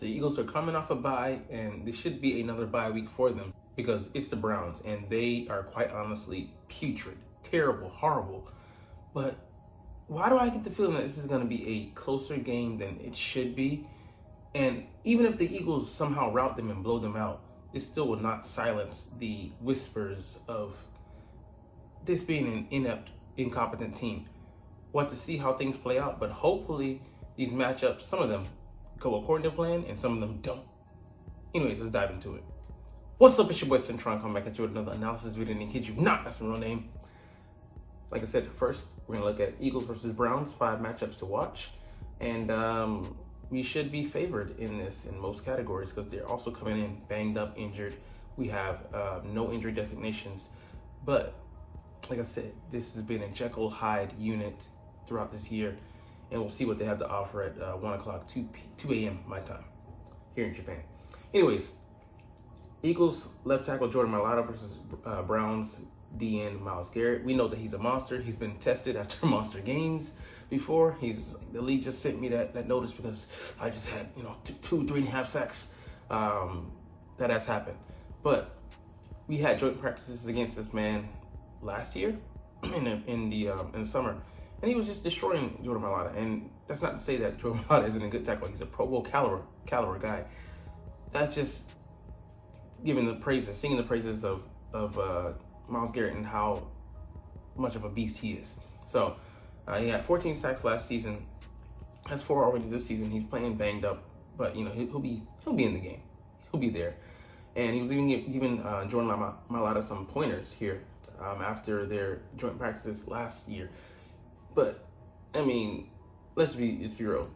The Eagles are coming off a bye, and this should be another bye week for them because it's the Browns, and they are quite honestly putrid, terrible, horrible. But why do I get the feeling that this is going to be a closer game than it should be? And even if the Eagles somehow rout them and blow them out, this still will not silence the whispers of this being an inept, incompetent team. We'll have to see how things play out, but hopefully these matchups, some of them go according to plan and some of them don't. Anyways, let's dive into it. What's up, it's your boy Cintron coming back at you with another analysis video, and kid you not, that's my real name. Like I said, first, we're gonna look at Eagles versus Browns, 5 matchups to watch. And we should be favored in this in most categories because they're also coming in banged up, injured. We have no injury designations, but like I said, this has been a Jekyll Hyde unit throughout this year, and we'll see what they have to offer at 1 o'clock, 2 a.m. my time here in Japan. Anyways, Eagles left tackle Jordan Mailata versus Browns DN Myles Garrett. We know that he's a monster. He's been tested after monster games before. The league just sent me that notice because I just had 3.5 sacks. That has happened, but we had joint practices against this man last year in the summer, and he was just destroying Jordan Mailata. And that's not to say that Jordan Mailata isn't a good tackle. He's a Pro Bowl caliber guy. That's just singing the praises of Myles Garrett and how much of a beast he is. So he had 14 sacks last season. Has 4 already this season. He's playing banged up, but he'll be in the game. He'll be there. And he was even giving Jordan Mailata some pointers here after their joint practices last year. But I mean, let's be real.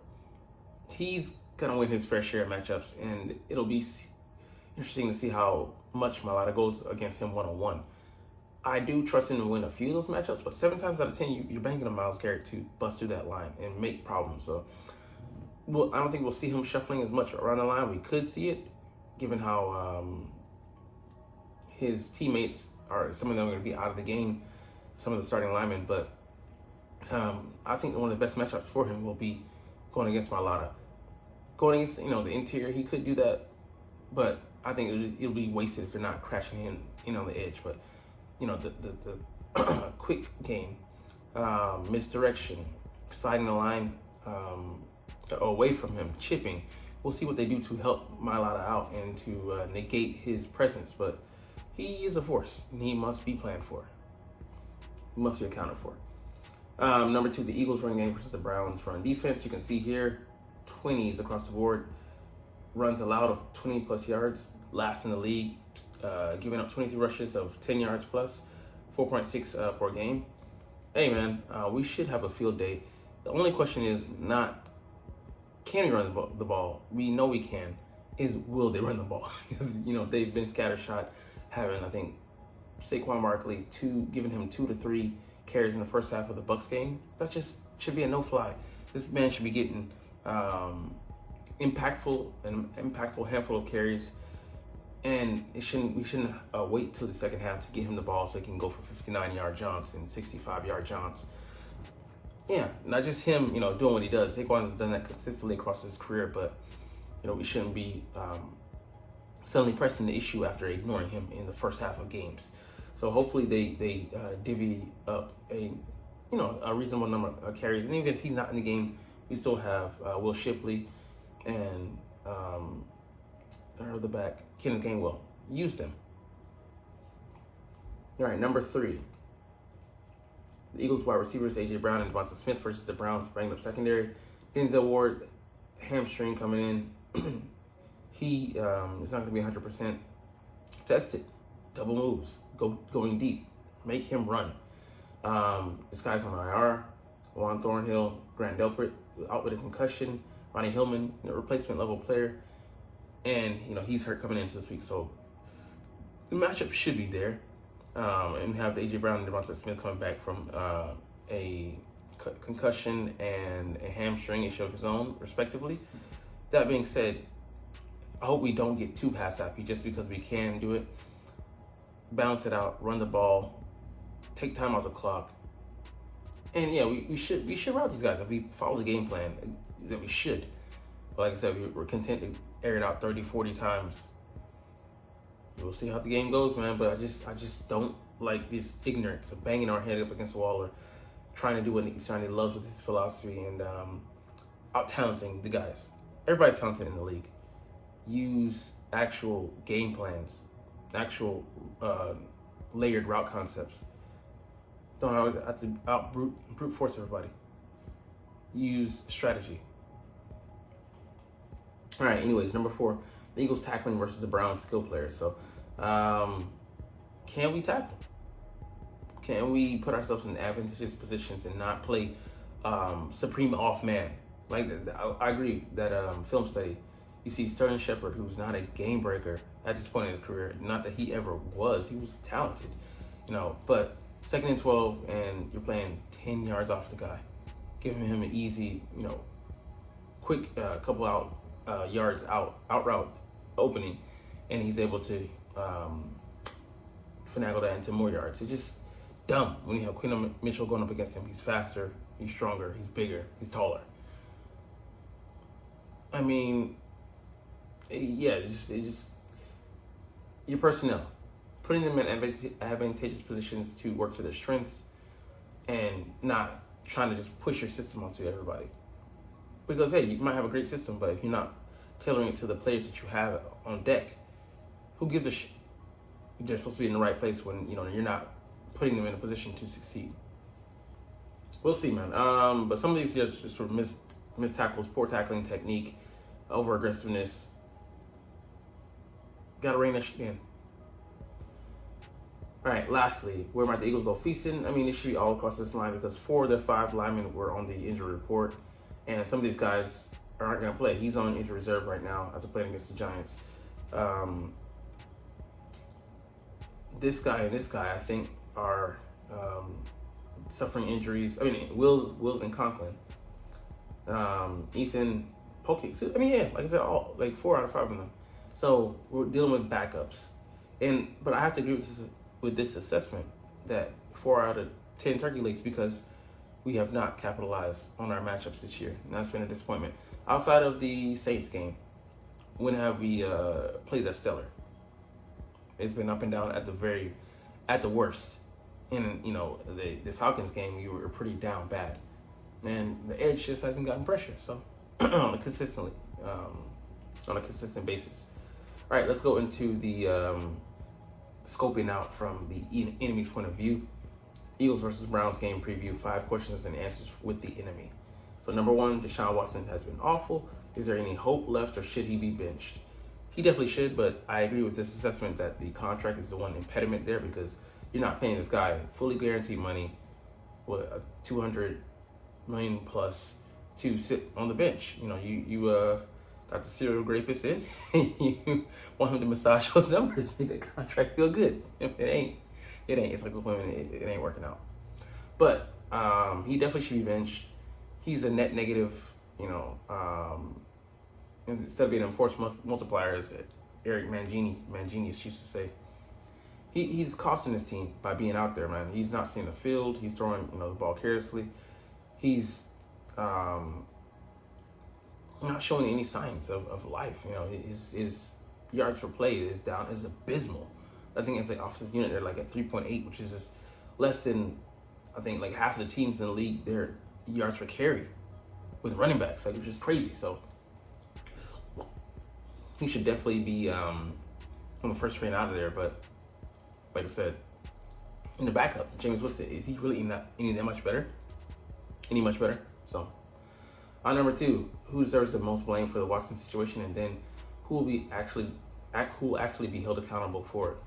He's gonna win his fair share of matchups, and it'll be interesting to see how much Mailata goes against him one-on-one. I do trust him to win a few of those matchups, but 7 times out of 10, you're banking on Myles Garrett to bust through that line and make problems. So, I don't think we'll see him shuffling as much around the line. We could see it, given how his teammates some of them are going to be out of the game, some of the starting linemen. But I think one of the best matchups for him will be going against Mailata. Going against the interior, he could do that, but I think it'll be wasted if they're not crashing him in on the edge. But the quick game, misdirection, sliding the line away from him, chipping. We'll see what they do to help Mailata out and to negate his presence. But he is a force, and he must be planned for. He must be accounted for. Number 2, the Eagles run game versus the Browns run defense. You can see here, 20s across the board. Runs allowed of 20 plus yards, last in the league, giving up 23 rushes of 10 yards plus, 4.6 per game. Hey man, we should have a field day. The only question is not, can we run the ball? We know we can. Is will they run the ball? Because they've been scattershot, having I think Saquon Barkley giving him 2 to 3 carries in the first half of the Bucs game. That just should be a no-fly. This man should be getting impactful handful of carries, and we shouldn't wait till the second half to get him the ball so he can go for 59-yard jumps and 65-yard jumps. Yeah, not just him, doing what he does. Saquon has done that consistently across his career, but we shouldn't be suddenly pressing the issue after ignoring him in the first half of games. So hopefully they divvy up a reasonable number of carries, and even if he's not in the game, we still have Will Shipley and the back, Kenneth Gainwell. Use them. All right, number 3. The Eagles wide receivers, A.J. Brown and Devonta Smith versus the Browns banged up secondary. Denzel Ward, hamstring coming in. He is not going to be 100%. Test it. Double moves. Going deep. Make him run. This guy's on IR. Juan Thornhill, Grant Delpit out with a concussion. Ronnie Hillman, replacement level player. And, he's hurt coming into this week. So the matchup should be there. And have A.J. Brown and Devonta Smith coming back from a concussion and a hamstring issue of his own, respectively. That being said, I hope we don't get too pass happy just because we can do it. Balance it out, run the ball, take time off the clock. And yeah, we should route these guys if we follow the game plan that we should. But like I said, we're content to air it out 30, 40 times. We'll see how the game goes, man. But I just don't like this ignorance of banging our head up against the wall or trying to do what Nick Sirianni loves with his philosophy and out-talenting the guys. Everybody's talented in the league. Use actual game plans, actual layered route concepts. Don't have to brute force everybody. Use strategy. All right, anyways, number 4, the Eagles tackling versus the Browns skill players. So, can we tackle? Can we put ourselves in advantageous positions and not play supreme off man? Like, I agree that film study, you see Sterling Shepard, who's not a game breaker at this point in his career. Not that he ever was. He was talented, but 2nd and 12, and you're playing 10 yards off the guy, giving him an easy, quick couple yards out route opening, and he's able to finagle that into more yards. It's just dumb when you have Quinn Mitchell going up against him. He's faster, he's stronger, he's bigger, he's taller. I mean, yeah, it's just your personnel, putting them in advantageous positions to work to their strengths and not trying to just push your system onto everybody. Because, hey, you might have a great system, but if you're not tailoring it to the players that you have on deck, who gives a shit? They're supposed to be in the right place when, you're not putting them in a position to succeed. We'll see, man. But some of these just sort of missed tackles, poor tackling technique, over aggressiveness. Gotta rein that shit in. All right, lastly, where might the Eagles go feasting? I mean, it should be all across this line because 4 of their 5 linemen were on the injury report, and some of these guys aren't going to play. He's on injury reserve right now after playing against the Giants. This guy and this guy, I think, are suffering injuries. I mean, Wills and Conklin. Ethan Polk. I mean, yeah, like I said, 4 out of 5 of them. So we're dealing with backups. But I have to agree with this assessment that 4 out of 10 turkey legs because we have not capitalized on our matchups this year. And that's been a disappointment. Outside of the Saints game, when have we played that stellar? It's been up and down at the worst. In the Falcons game, we were pretty down bad, and the edge just hasn't gotten pressure. So on a consistent basis. All right, let's go into the scoping out from the enemy's point of view. Eagles versus Browns game preview, 5 questions and answers with the enemy. So number 1, Deshaun Watson has been awful. Is there any hope left or should he be benched? He definitely should, but I agree with this assessment that the contract is the one impediment there because you're not paying this guy fully guaranteed money, $200 million plus to sit on the bench. You got the serial rapist in, and you want him to massage those numbers, make the contract feel good. It ain't. It's like those women, it ain't working out. But he definitely should be benched. He's a net negative, instead of being a force multiplier, as Eric Mangini used to say. He's costing his team by being out there, man. He's not seeing the field. He's throwing, the ball carelessly. He's not showing any signs of life. His yards per play is abysmal. I think it's like offensive unit, they're like at 3.8, which is just less than, I think, like half of the teams in the league, their yards per carry with running backs, which is crazy. So he should definitely be on the first train out of there. But like I said, in the backup, James Winston, is he really any that much better? Any much better? So on number 2, who deserves the most blame for the Watson situation, and then who will actually be held accountable for it?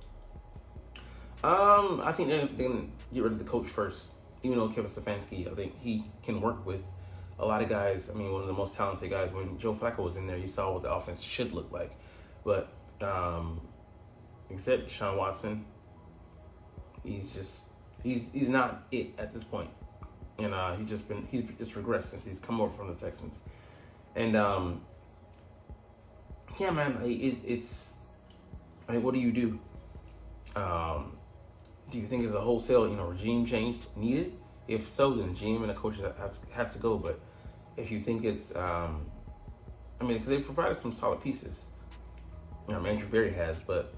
I think they're gonna get rid of the coach first. Even though Kevin Stefanski, I think he can work with a lot of guys. I mean, one of the most talented guys. When Joe Flacco was in there, you saw what the offense should look like. But except Deshaun Watson, he's not it at this point. And he's just regressed since he's come over from the Texans. And yeah, man, it's like, what do you do? Do you think there's a wholesale, regime change needed? If so, then the GM and the coach has to go. But if you think it's I mean, because they provided some solid pieces. Andrew Berry has, but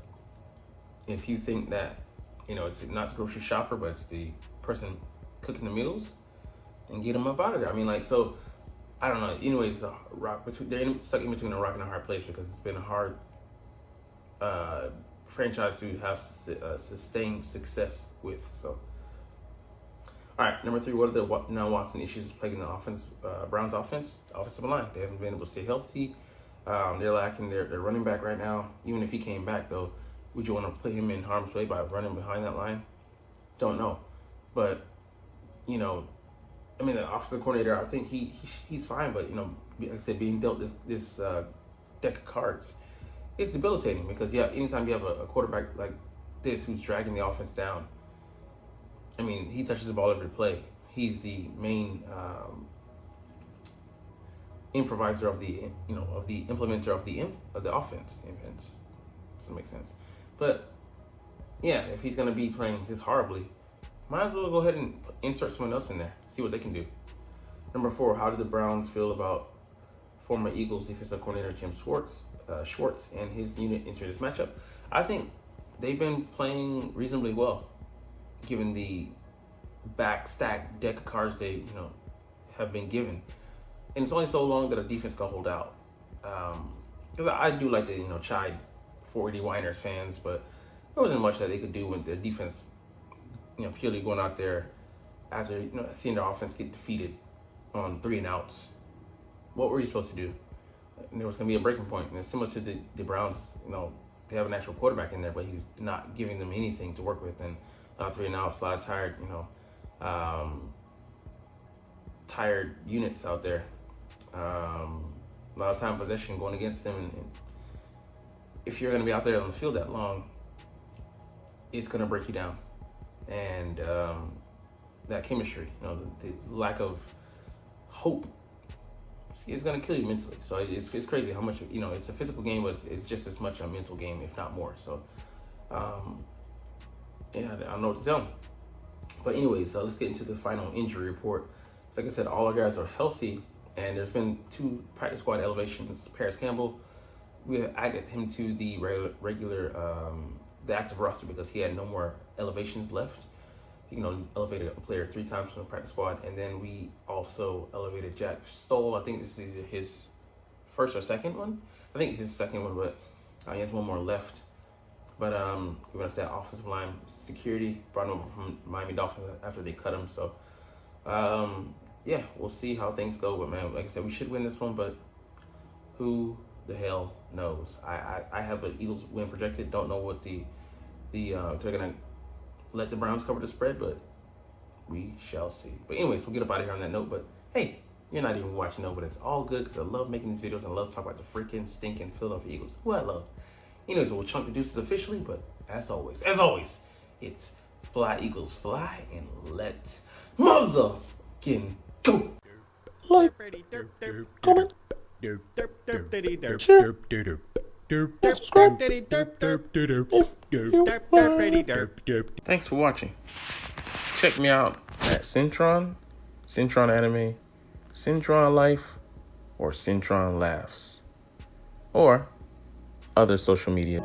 if you think that, it's not the grocery shopper, but it's the person cooking the meals, and get them up out of there. I mean, like, so, I don't know. Anyways, they're stuck in between a rock and a hard place because it's been a hard franchise to have sustained success with. So, all right, number 3, what are the non-Watson issues plaguing the offense? Browns offense, offensive line. They haven't been able to stay healthy. They're lacking their running back right now. Even if he came back, though, would you want to put him in harm's way by running behind that line? Don't know. But, the offensive coordinator, I think he's fine. But, like I said, being dealt this deck of cards is debilitating because, anytime you have a quarterback like this who's dragging the offense down, he touches the ball every play. He's the main improviser of the implementer of the offense. Doesn't make sense, but if he's gonna be playing this horribly, might as well go ahead and insert someone else in there. See what they can do. Number 4, how did the Browns feel about former Eagles defensive coordinator Jim Schwartz and his unit enter this matchup? I think they've been playing reasonably well, given the stacked deck of cards they have been given. And it's only so long that a defense can hold out. Because I do like to, chide 49ers fans, but there wasn't much that they could do with their defense, purely going out there after, seeing their offense get defeated on 3 and outs. What were you supposed to do? And there was going to be a breaking point. And it's similar to the Browns, they have an actual quarterback in there, but he's not giving them anything to work with. And 3 and outs, a lot of tired units out there. A lot of time possession going against them, and if you're going to be out there on the field that long, it's going to break you down. And that chemistry, the lack of hope, it's going to kill you mentally. So it's crazy how much, it's a physical game, but it's just as much a mental game, if not more. So I don't know what to tell them. But anyways, let's get into the final injury report. So like I said, all our guys are healthy, and there's been 2 practice squad elevations. Paris Campbell, we added him to the regular the active roster because he had no more elevations left. He elevated a player 3 times from the practice squad, and then we also elevated Jack Stoll. I think this is either his first or second one. I think his second one, but he has 1 more left. But we're going to say offensive line security, brought him over from Miami Dolphins after they cut him. So, we'll see how things go. But, man, like I said, we should win this one, but who the hell knows? I have an Eagles win projected. Don't know what if they're going to let the Browns cover the spread, but we shall see. But anyways, we'll get up out of here on that note. But, hey, you're not even watching, but it's all good because I love making these videos and I love talking about the freaking stinking Philadelphia Eagles, who I love. Anyways, we'll chunk the deuces officially, but as always, it's fly Eagles fly, and let's motherfucking go. Like, comment, share, and subscribe if you Thanks for watching. Check me out at Cintron Anime, Cintron Life, or Cintron Laughs, or other social media.